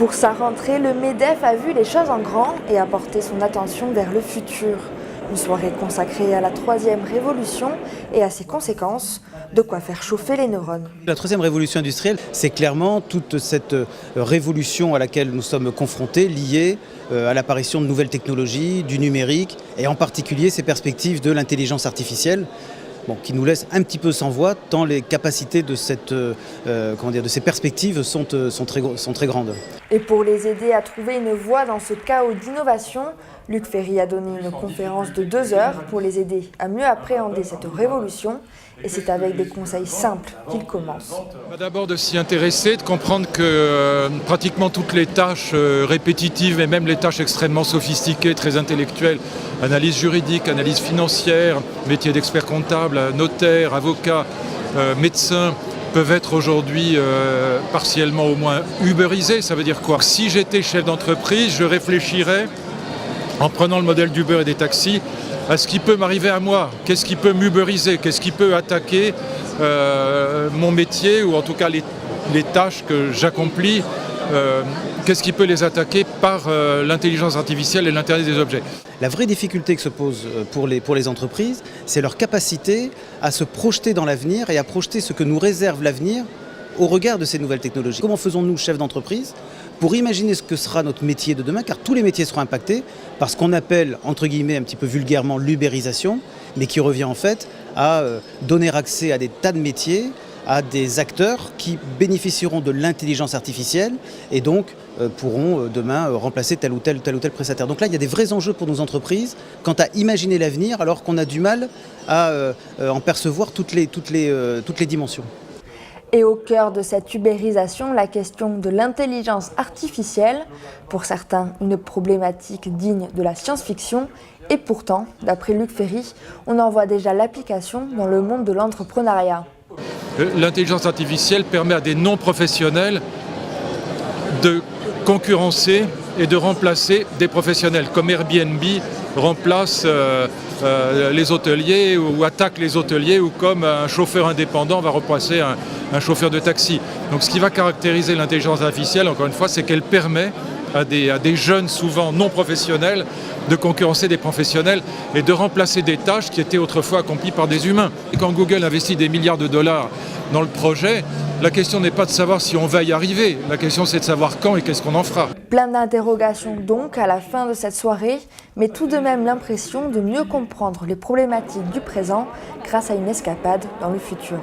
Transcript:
Pour sa rentrée, le MEDEF a vu les choses en grand et a porté son attention vers le futur. Une soirée consacrée à la troisième révolution et à ses conséquences, de quoi faire chauffer les neurones. La troisième révolution industrielle, c'est clairement toute cette révolution à laquelle nous sommes confrontés, liée à l'apparition de nouvelles technologies, du numérique, et en particulier ces perspectives de l'intelligence artificielle. Qui nous laisse un petit peu sans voix, tant les capacités de ces perspectives sont très grandes. Et pour les aider à trouver une voie dans ce chaos d'innovation, Luc Ferry a donné une conférence de 2 heures pour les aider à mieux appréhender cette révolution. Et c'est avec des conseils simples qu'il commence. D'abord de s'y intéresser, de comprendre que pratiquement toutes les tâches répétitives et même les tâches extrêmement sophistiquées, très intellectuelles, analyse juridique, analyse financière, métier d'expert comptable, notaire, avocat, médecin, peuvent être aujourd'hui partiellement au moins uberisées. Ça veut dire quoi? Si j'étais chef d'entreprise, je réfléchirais, en prenant le modèle d'Uber et des taxis, à ce qui peut m'arriver à moi, qu'est-ce qui peut m'uberiser, qu'est-ce qui peut attaquer mon métier ou en tout cas les tâches que j'accomplis, qu'est-ce qui peut les attaquer par l'intelligence artificielle et l'Internet des objets. La vraie difficulté que se pose pour les entreprises, c'est leur capacité à se projeter dans l'avenir et à projeter ce que nous réserve l'avenir au regard de ces nouvelles technologies. Comment faisons-nous, chefs d'entreprise, pour imaginer ce que sera notre métier de demain, car tous les métiers seront impactés par ce qu'on appelle, entre guillemets, un petit peu vulgairement, l'ubérisation, mais qui revient en fait à donner accès à des tas de métiers, à des acteurs qui bénéficieront de l'intelligence artificielle et donc pourront demain remplacer tel ou tel prestataire. Donc là, il y a des vrais enjeux pour nos entreprises quant à imaginer l'avenir alors qu'on a du mal à en percevoir toutes les dimensions. Et au cœur de cette ubérisation, la question de l'intelligence artificielle, pour certains une problématique digne de la science-fiction, et pourtant, d'après Luc Ferry, on en voit déjà l'application dans le monde de l'entrepreneuriat. L'intelligence artificielle permet à des non-professionnels de concurrencer et de remplacer des professionnels, comme Airbnb remplace les hôteliers ou attaque les hôteliers, ou comme un chauffeur indépendant va remplacer un chauffeur de taxi. Donc ce qui va caractériser l'intelligence artificielle, encore une fois, c'est qu'elle permet à des jeunes souvent non professionnels de concurrencer des professionnels et de remplacer des tâches qui étaient autrefois accomplies par des humains. Et quand Google investit des milliards de dollars dans le projet, la question n'est pas de savoir si on va y arriver, la question c'est de savoir quand et qu'est-ce qu'on en fera. Plein d'interrogations donc à la fin de cette soirée, mais tout de même l'impression de mieux comprendre les problématiques du présent grâce à une escapade dans le futur.